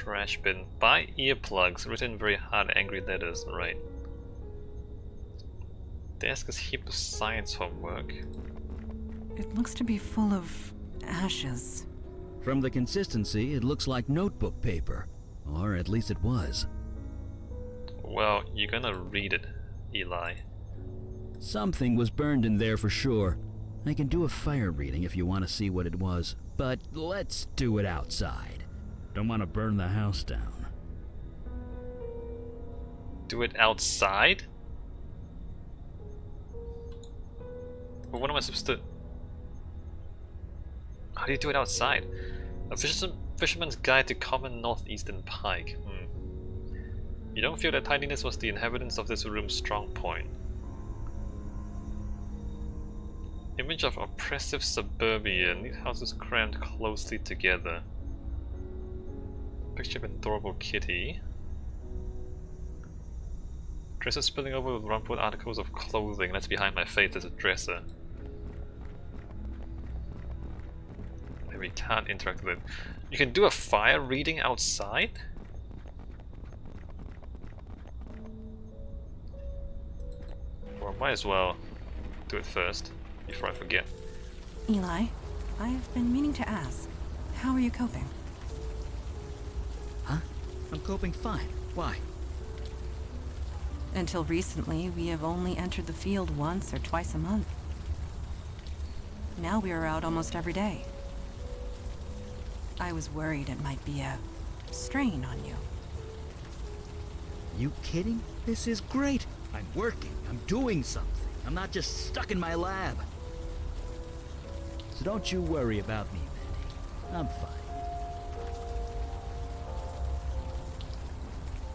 trash bin. Buy earplugs, written in very hard angry letters, right. Desk is heaped with science homework. It looks to be full of ashes. From the consistency, it looks like notebook paper. Or at least it was. Well, you're gonna read it, Eli. Something was burned in there for sure. I can do a fire reading if you want to see what it was, but let's do it outside. Don't want to burn the house down. Do it outside? But what am I supposed to... How do you do it outside? A fisherman's guide to common northeastern pike. You don't feel that tidiness was the inhabitants of this room's strong point. Image of oppressive suburbia, neat houses crammed closely together. Picture of an adorable kitty. Dresser spilling over with rumpled articles of clothing. That's behind my face, there's a dresser. And we can't interact with it. You can do a fire reading outside? Well, might as well do it first, before I forget. Eli, I've been meaning to ask, how are you coping? Huh? I'm coping fine. Why? Until recently, we have only entered the field once or twice a month. Now we are out almost every day. I was worried it might be a strain on you. You kidding? This is great. I'm working. I'm doing something. I'm not just stuck in my lab. So don't you worry about me, Betty. I'm fine.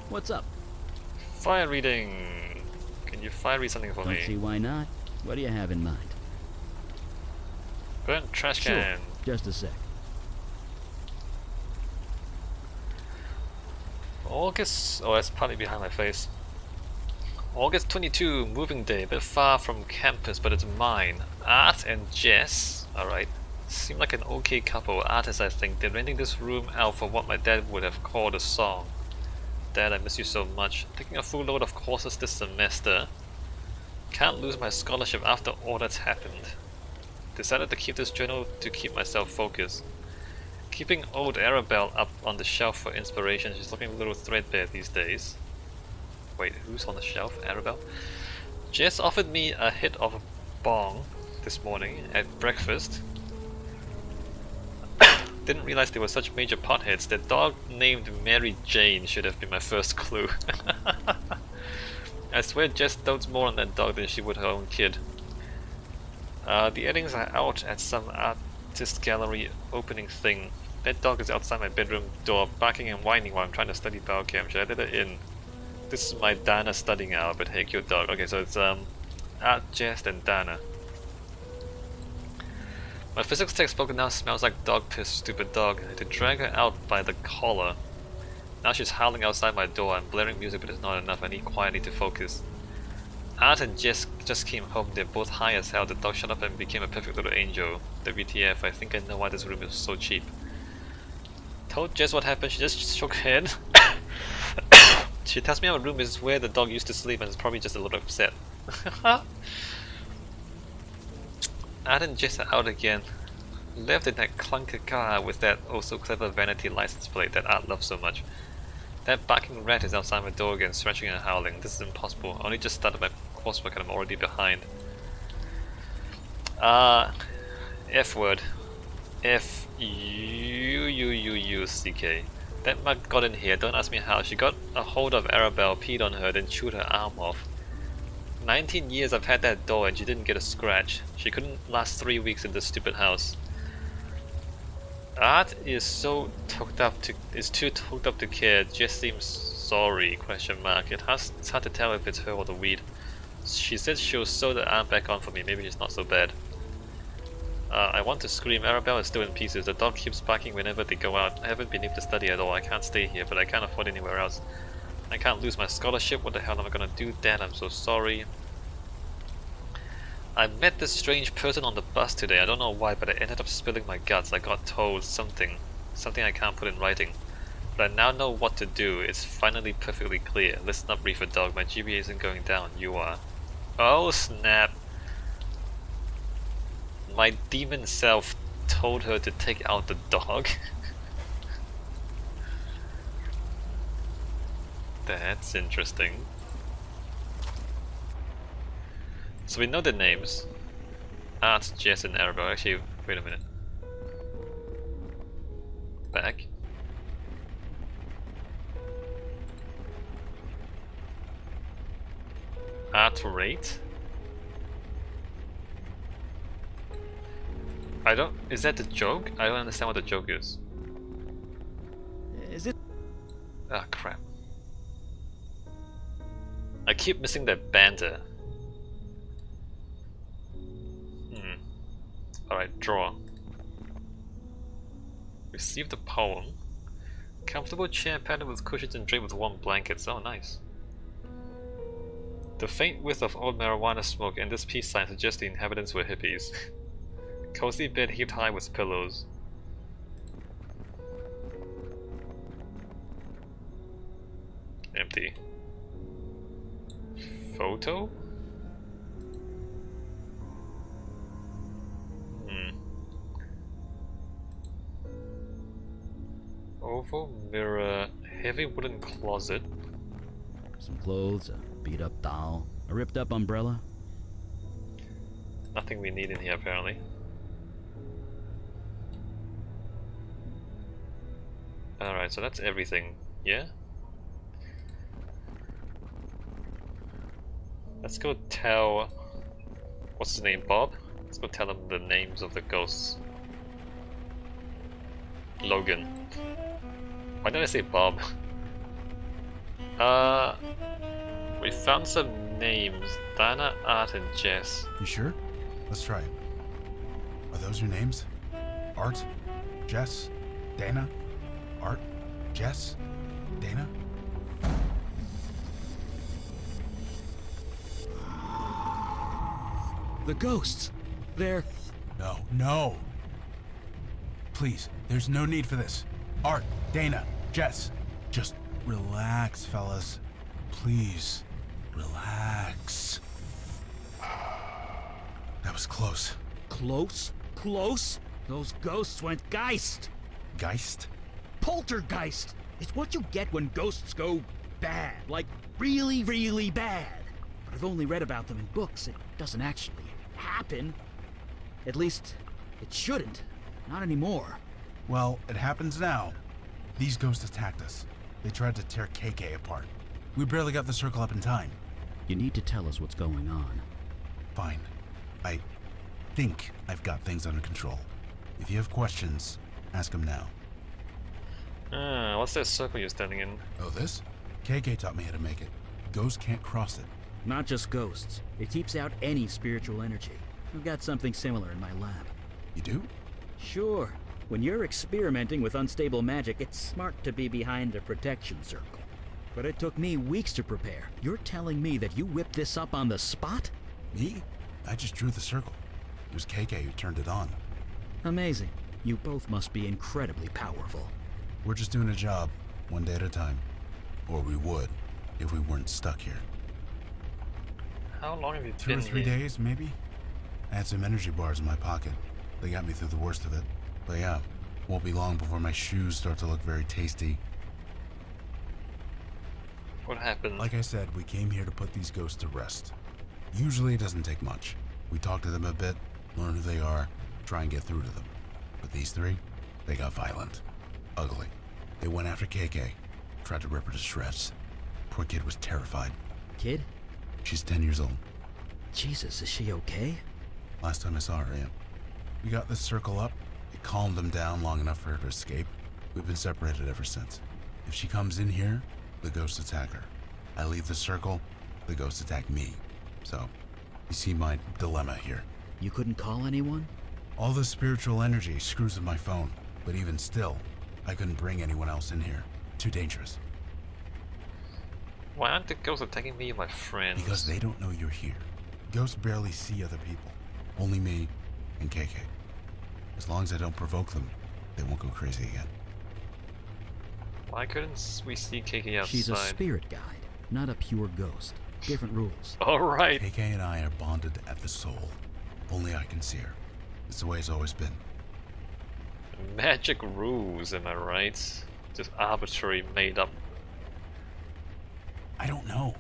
What's up? Fire reading! Can you fire read something for Don't me? see why not. What do you have in mind? Burnt trash Sure. can! Just a sec. August... Oh, that's partly behind my face. August 22, moving day, a bit far from campus, but it's mine. Art and Jess, alright, seem like an okay couple. Artists, I think. They're renting this room out for what my dad would have called a song. Dad, I miss you so much. Taking a full load of courses this semester. Can't lose my scholarship after all that's happened. Decided to keep this journal to keep myself focused. Keeping old Arabelle up on the shelf for inspiration. She's looking a little threadbare these days. Wait, who's on the shelf? Arabelle? Jess offered me a hit of a bong this morning at breakfast. Didn't realize they were such major potheads. Their dog named Mary Jane should have been my first clue. I swear Jess dotes more on that dog than she would her own kid. The Eddings are out at some artist gallery opening thing. That dog is outside my bedroom door, barking and whining while I'm trying to study biochem. Should I let her in? This is my Dana studying hour, but hey, cute dog. Okay, so it's Art, Jess, and Dana. My physics textbook now smells like dog piss, stupid dog. I had to drag her out by the collar. Now she's howling outside my door. I'm blaring music, but it's not enough. I need quietly to focus. Art and Jess just came home. They're both high as hell. The dog shut up and became a perfect little angel. WTF, I think I know why this room is so cheap. Told Jess what happened. She just shook her head. She tells me our room is where the dog used to sleep and is probably just a little upset. Art and Jess are out again. Left in that clunker car with that oh so clever vanity license plate that Art loves so much. That barking rat is outside my door again, scratching and howling. This is impossible. I only just started my coursework and I'm already behind. F word. F-U-U-U-U-C-K. That mug got in here, don't ask me how. She got a hold of Arabelle, peed on her, then chewed her arm off. 19 years I've had that door and she didn't get a scratch. She couldn't last 3 weeks in this stupid house. Art is so too hooked up to care. Just seems sorry, question mark. It's hard to tell if it's her or the weed. She said she'll sew the arm back on for me, maybe she's not so bad. I want to scream. Arabelle is still in pieces. The dog keeps barking whenever they go out. I haven't been able to study at all. I can't stay here, but I can't afford anywhere else. I can't lose my scholarship. What the hell am I gonna do? Dad, I'm so sorry. I met this strange person on the bus today. I don't know why, but I ended up spilling my guts. I got told something I can't put in writing. But I now know what to do. It's finally perfectly clear. Listen up, Reefer Dog. My GPA isn't going down. You are. Oh snap! My demon self told her to take out the dog. That's interesting. So we know the names. Art, Jess, and Arabelle. Actually, wait a minute. Back. Art rate. I don't. Is that the joke? I don't understand what the joke is. Is it? Ah, crap. I keep missing that banter. Alright, draw. Receive the poem. Comfortable chair padded with cushions and draped with warm blankets. Oh, nice. The faint whiff of old marijuana smoke and this peace sign suggest the inhabitants were hippies. Cozy bed heaped high with pillows. Empty. Photo? Oval mirror, heavy wooden closet. Some clothes, a beat-up doll, a ripped-up umbrella. Nothing we need in here, apparently. Alright, so that's everything. Yeah? Let's go tell... What's his name? Bob? Let's go tell him the names of the ghosts. Logan. Why did I say Bob? We found some names. Dana, Art, and Jess. You sure? Let's try it. Are those your names? Art? Jess? Dana? Art? Jess? Dana? The ghosts! They're... No. Please, there's no need for this. Art, Dana, Jess, just relax, fellas. Please, relax. That was close. Close? Close? Those ghosts went geist! Geist? Poltergeist! It's what you get when ghosts go bad. Like, really, really bad. But I've only read about them in books. It doesn't actually happen. At least, it shouldn't. Not anymore. Well, it happens now. These ghosts attacked us. They tried to tear KK apart. We barely got the circle up in time. You need to tell us what's going on. Fine. I think I've got things under control. If you have questions, ask them now. What's that circle you're standing in? Oh, this? KK taught me how to make it. Ghosts can't cross it. Not just ghosts. It keeps out any spiritual energy. I've got something similar in my lab. You do? Sure. When you're experimenting with unstable magic, it's smart to be behind a protection circle. But it took me weeks to prepare. You're telling me that you whipped this up on the spot? Me? I just drew the circle. It was KK who turned it on. Amazing. You both must be incredibly powerful. We're just doing a job, one day at a time. Or we would, if we weren't stuck here. How long have you 2 been or 3 here? days, maybe? I had some energy bars in my pocket. They got me through the worst of it. But yeah, won't be long before my shoes start to look very tasty. What happened? Like I said, we came here to put these ghosts to rest. Usually it doesn't take much. We talk to them a bit, learn who they are, try and get through to them. But these three, they got violent. Ugly. They went after KK, tried to rip her to shreds. Poor kid was terrified. Kid? She's 10 years old. Jesus, is she okay? Last time I saw her, yeah. We got this circle up. It calmed them down long enough for her to escape. We've been separated ever since. If she comes in here, the ghosts attack her. I leave the circle, the ghosts attack me. So, you see my dilemma here. You couldn't call anyone? All this spiritual energy screws with my phone, but even still, I couldn't bring anyone else in here. Too dangerous. Why aren't the ghosts attacking me and my friends? Because they don't know you're here. Ghosts barely see other people. Only me and KK. As long as I don't provoke them, they won't go crazy again. Why couldn't we see KK outside? She's a spirit guide, not a pure ghost. Different rules. Alright. KK and I are bonded at the soul. Only I can see her. It's the way it's always been. Magic rules, am I right? Just arbitrary, made up. I don't know.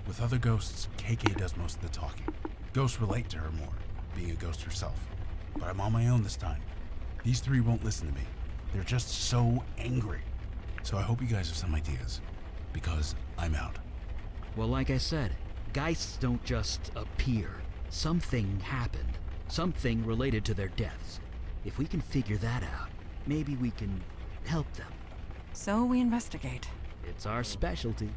With other ghosts, KK does most of the talking. Ghosts relate to her more, being a ghost herself. But I'm on my own this time. These three won't listen to me. They're just so angry. So I hope you guys have some ideas. Because I'm out. Well, like I said, geists don't just appear. Something happened. Something related to their deaths. If we can figure that out, maybe we can help them. So we investigate. It's our specialty.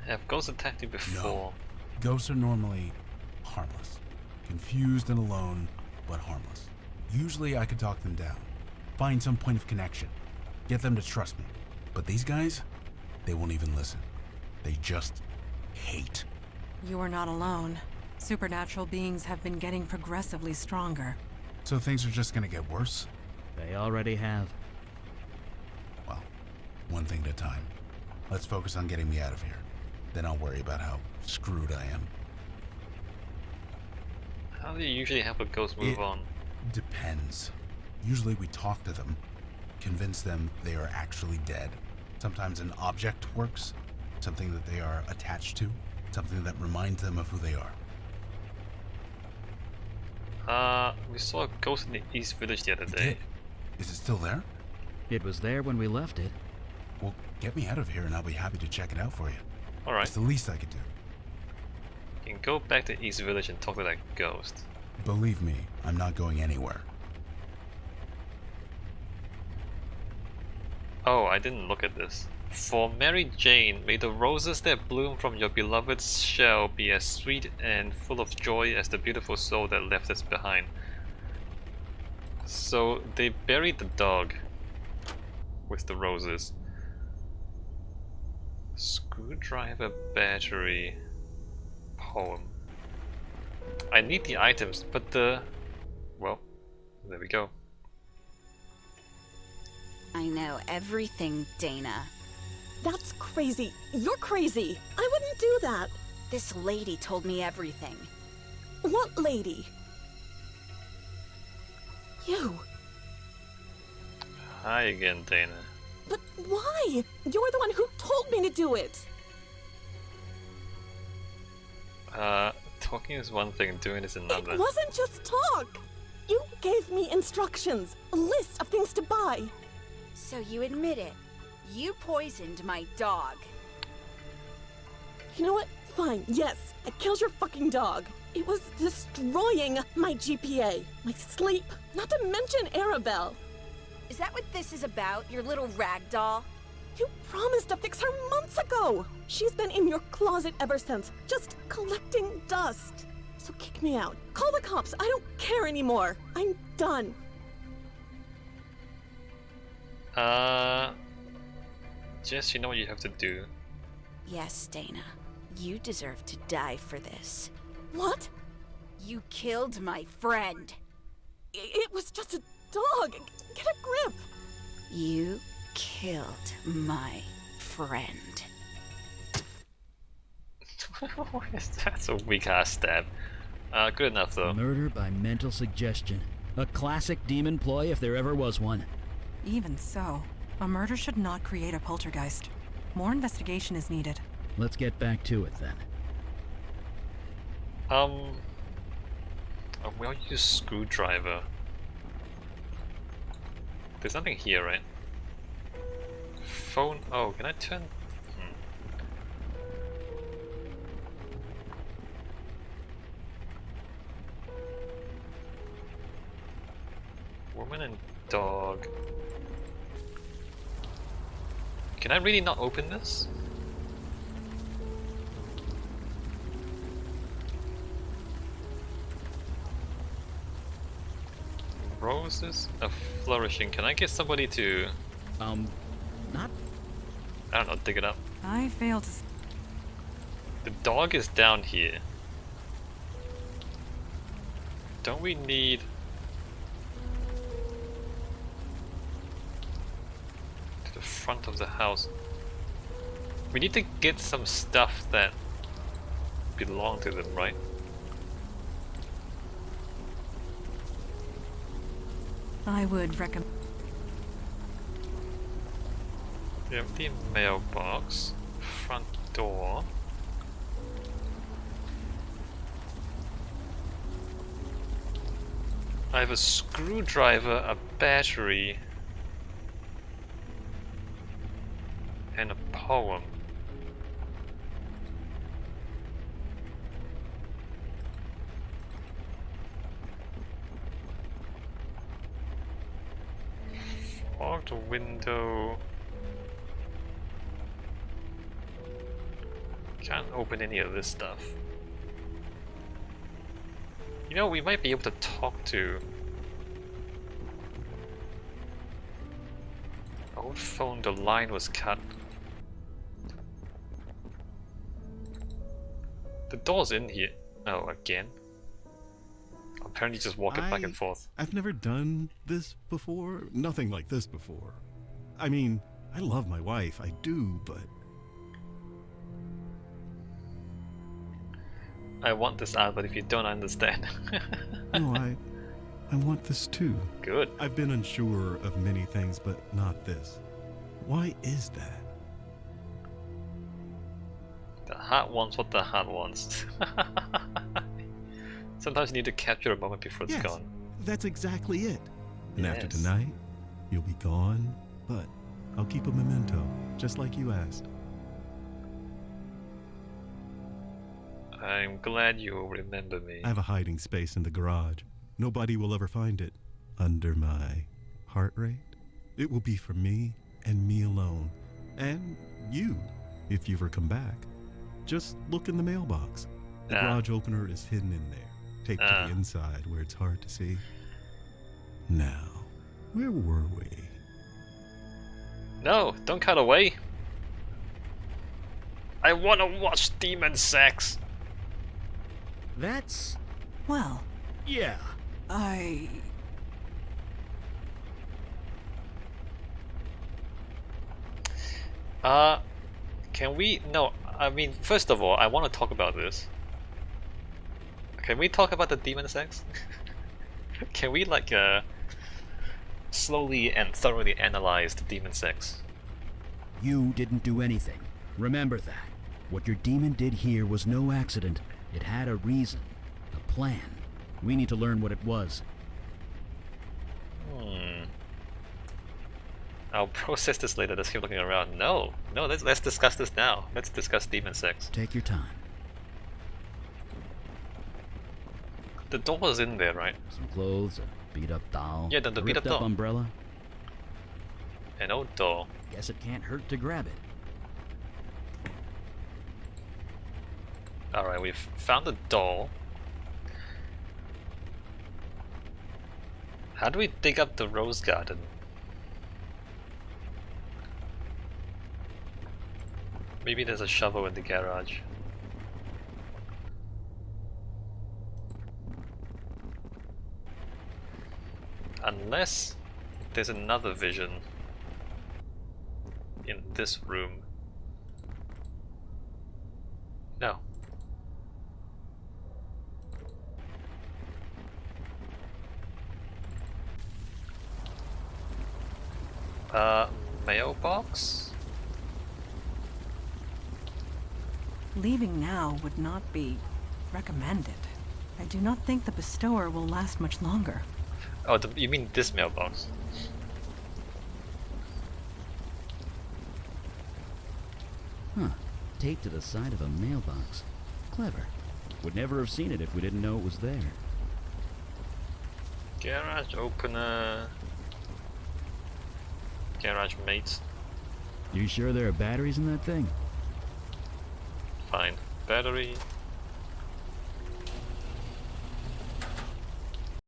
Have ghosts attacked you before? No. Ghosts are normally harmless. Confused and alone, but harmless. Usually I could talk them down. Find some point of connection. Get them to trust me. But these guys, they won't even listen. They just hate. You are not alone. Supernatural beings have been getting progressively stronger. So things are just gonna get worse? They already have. Well, one thing at a time. Let's focus on getting me out of here. Then I'll worry about how screwed I am. How do you usually help a ghost move on? Depends. Usually we talk to them, convince them they are actually dead. Sometimes an object works, something that they are attached to, something that reminds them of who they are. We saw a ghost in the East Village the other You day. did? Is it still there? It was there when we left it. Well, get me out of here and I'll be happy to check it out for you. Alright, It's the least I could do. you can go back to East Village and talk to that ghost. Believe me, I'm not going anywhere. Oh, I didn't look at this. For Mary Jane, may the roses that bloom from your beloved's shell be as sweet and full of joy as the beautiful soul that left us behind. So they buried the dog with the roses. Screwdriver battery poem. I need the items, but well, there we go. I know everything, Dana. That's crazy. You're crazy. I wouldn't do that. This lady told me everything. What lady? You. Hi again, Dana. But why? You're the one who told me to do it. Talking is one thing, doing is another. It wasn't just talk. You gave me instructions, a list of things to buy. So you admit it. You poisoned my dog. You know what? Fine, yes, I killed your fucking dog. It was destroying my GPA, my sleep, not to mention Arabelle. Is that what this is about, your little rag doll? You promised to fix her months ago. She's been in your closet ever since, just collecting dust. So kick me out. Call the cops. I don't care anymore. I'm done. Jess, you know what you have to do. Yes, Dana. You deserve to die for this. What? You killed my friend. It was just a dog. Get a grip. You killed my friend. That's a weak ass stab. Good enough though. Murder by mental suggestion. A classic demon ploy if there ever was one. Even so, a murder should not create a poltergeist. More investigation is needed. Let's get back to it then. We'll use screwdriver. There's nothing here, right? Phone. Oh, can I turn? Woman and dog. Can I really not open this? Roses are flourishing. Can I get somebody to, Not I don't know, dig it up? I fail to... The dog is down here. Don't we need to the front of the house. We need to get some stuff that belong to them, right? I would recommend. Empty mailbox, front door. I have a screwdriver, a battery, and a poem. Fogged window. Can't open any of this stuff. You know, we might be able to talk to old phone. The line was cut. The door's in here. Oh, again. Apparently just walk it back and forth. I've never done this before. Nothing like this before. I mean, I love my wife, I do, but... I want this out, but if you don't understand... No, I want this too. Good. I've been unsure of many things, but not this. Why is that? The heart wants what the heart wants. Sometimes you need to capture a moment before it's Yes, gone. that's exactly it. And after Yes. tonight, you'll be gone, but I'll keep a memento, just like you asked. I'm glad you will remember me. I have a hiding space in the garage. Nobody will ever find it. Under my heart rate. It will be for me and me alone. And you, if you ever come back. Just look in the mailbox. The garage opener is hidden in there. Taped to the inside where it's hard to see. Now, where were we? No, don't cut away. I wanna watch demon sex. That's... Well, yeah. I. Can we? No, I mean, first of all, I want to talk about this. Can we talk about the demon sex? Can we, like, slowly and thoroughly analyze the demon sex? You didn't do anything. Remember that. What your demon did here was no accident. It had a reason, a plan. We need to learn what it was. I'll process this later. Let's keep looking around. No, let's discuss this now. Let's discuss demon sex. Take your time. The door is in there, right? Some clothes, a beat-up doll, Yeah, the a beat-up ripped-up doll. umbrella. An old door. Guess it can't hurt to grab it. Alright, we've found the doll. How do we dig up the rose garden? Maybe there's a shovel in the garage. Unless there's another vision in this room. No. Mailbox? Leaving now would not be recommended. I do not think the bestower will last much longer. Oh, you mean this mailbox? Huh. Taped to the side of a mailbox. Clever. Would never have seen it if we didn't know it was there. Garage opener. Garage mates. You sure there are batteries in that thing? Fine. Battery.